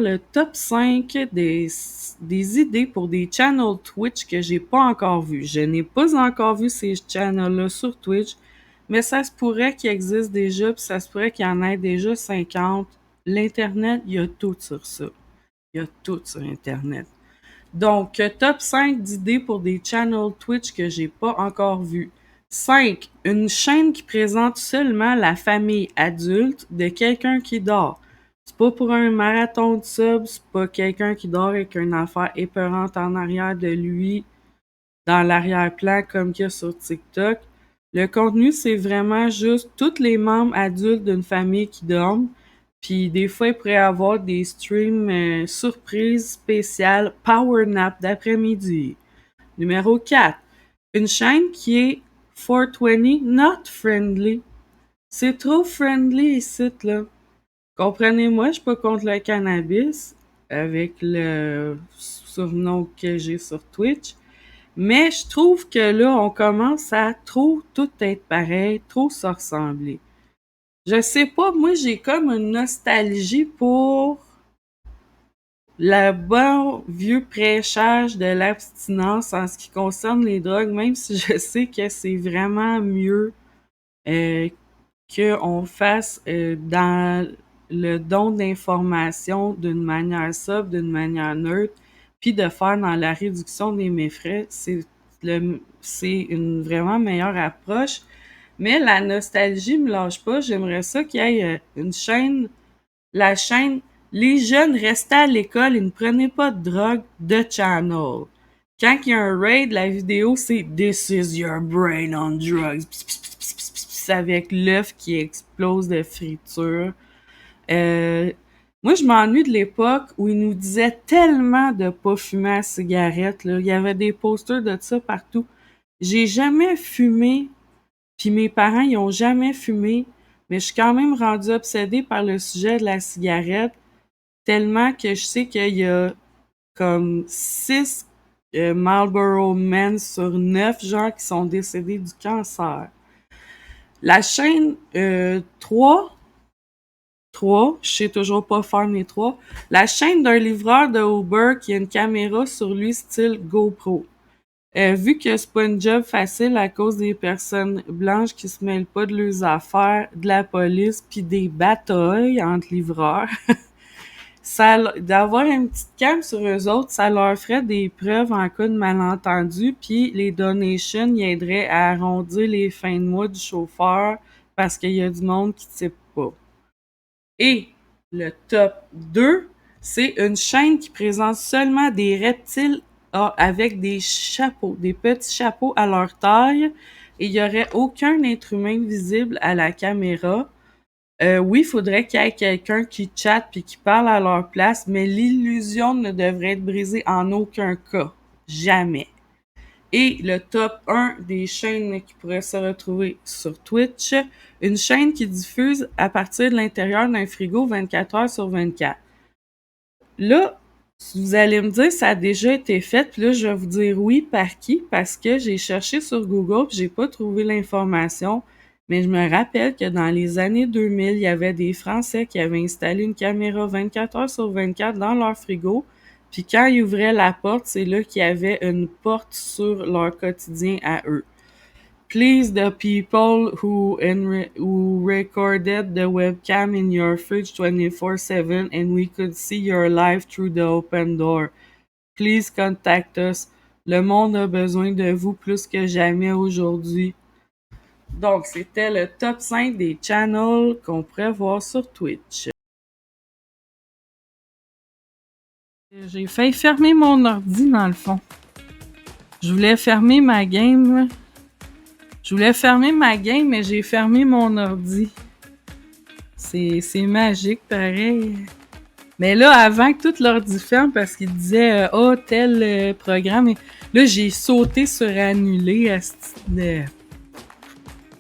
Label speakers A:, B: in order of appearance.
A: Le top 5 des idées pour des channels Twitch que j'ai pas encore vus. Je n'ai pas encore vu ces channels-là sur Twitch, mais ça se pourrait qu'ils existent déjà, puis ça se pourrait qu'il y en ait déjà 50. L'Internet, il y a tout sur ça. Il y a tout sur Internet. Donc, top 5 d'idées pour des channels Twitch que j'ai pas encore vus. 5. Une chaîne qui présente seulement la famille adulte de quelqu'un qui dort. C'est pas pour un marathon de subs, c'est pas quelqu'un qui dort avec une affaire épeurante en arrière de lui, dans l'arrière-plan comme qu'il y a sur TikTok. Le contenu, c'est vraiment juste tous les membres adultes d'une famille qui dorment. Puis des fois, il pourrait y avoir des streams surprises spéciales Power Nap d'après-midi. Numéro 4. Une chaîne qui est 420 not friendly. C'est trop friendly ici, là. Comprenez-moi, je suis pas contre le cannabis, avec le surnom que j'ai sur Twitch. Mais je trouve que là, on commence à trop tout être pareil, trop se ressembler. Je sais pas, moi j'ai comme une nostalgie pour le bon vieux prêchage de l'abstinence en ce qui concerne les drogues, même si je sais que c'est vraiment mieux qu'on fasse dans le don d'informations d'une manière sobre, d'une manière neutre, puis de faire dans la réduction des méfaits, c'est une vraiment meilleure approche. Mais la nostalgie me lâche pas. J'aimerais ça qu'il y ait une chaîne, la chaîne Les jeunes restaient à l'école et ne prenaient pas de drogue de channel. Quand il y a un raid, la vidéo c'est This is your brain on drugs. Pss, pss, pss, pss, pss, pss, avec l'œuf qui explose de friture. Euh, Moi, je m'ennuie de l'époque où ils nous disaient tellement de pas fumer à cigarette, là. Il y avait des posters de ça partout. J'ai jamais fumé, puis mes parents, ils ont jamais fumé, mais je suis quand même rendue obsédée par le sujet de la cigarette, tellement que je sais qu'il y a comme 6 Marlboro Men sur 9 gens qui sont décédés du cancer. La chaîne 3, je sais toujours pas faire mes 3, la chaîne d'un livreur de Uber qui a une caméra sur lui style GoPro. Vu que c'est pas une job facile à cause des personnes blanches qui se mêlent pas de leurs affaires, de la police, puis des batailles entre livreurs, d'avoir une petite cam sur eux autres, ça leur ferait des preuves en cas de malentendu, puis les donations y aideraient à arrondir les fins de mois du chauffeur parce qu'il y a du monde qui type pas. Et le top 2, c'est une chaîne qui présente seulement des reptiles avec des chapeaux, des petits chapeaux à leur taille, et il n'y aurait aucun être humain visible à la caméra. Oui, il faudrait qu'il y ait quelqu'un qui chatte puis qui parle à leur place, mais l'illusion ne devrait être brisée en aucun cas. Jamais. Et le top 1 des chaînes qui pourraient se retrouver sur Twitch, une chaîne qui diffuse à partir de l'intérieur d'un frigo 24 heures sur 24. Là, vous allez me dire ça a déjà été fait, puis là je vais vous dire oui par qui, parce que j'ai cherché sur Google puis j'ai pas trouvé l'information, mais je me rappelle que dans les années 2000, il y avait des Français qui avaient installé une caméra 24 heures sur 24 dans leur frigo, puis quand ils ouvraient la porte, c'est là qu'il y avait une porte sur leur quotidien à eux. Please the people who recorded the webcam in your fridge 24/7 and we could see your life through the open door. Please contact us. Le monde a besoin de vous plus que jamais aujourd'hui. Donc, c'était le top 5 des channels qu'on pourrait voir sur Twitch. J'ai failli fermer mon ordi dans le fond. Je voulais fermer ma game. Mais j'ai fermé mon ordi. C'est magique, pareil. Mais là, avant que tout l'ordi ferme, parce qu'il disait « tel programme », là, j'ai sauté sur « annuler ».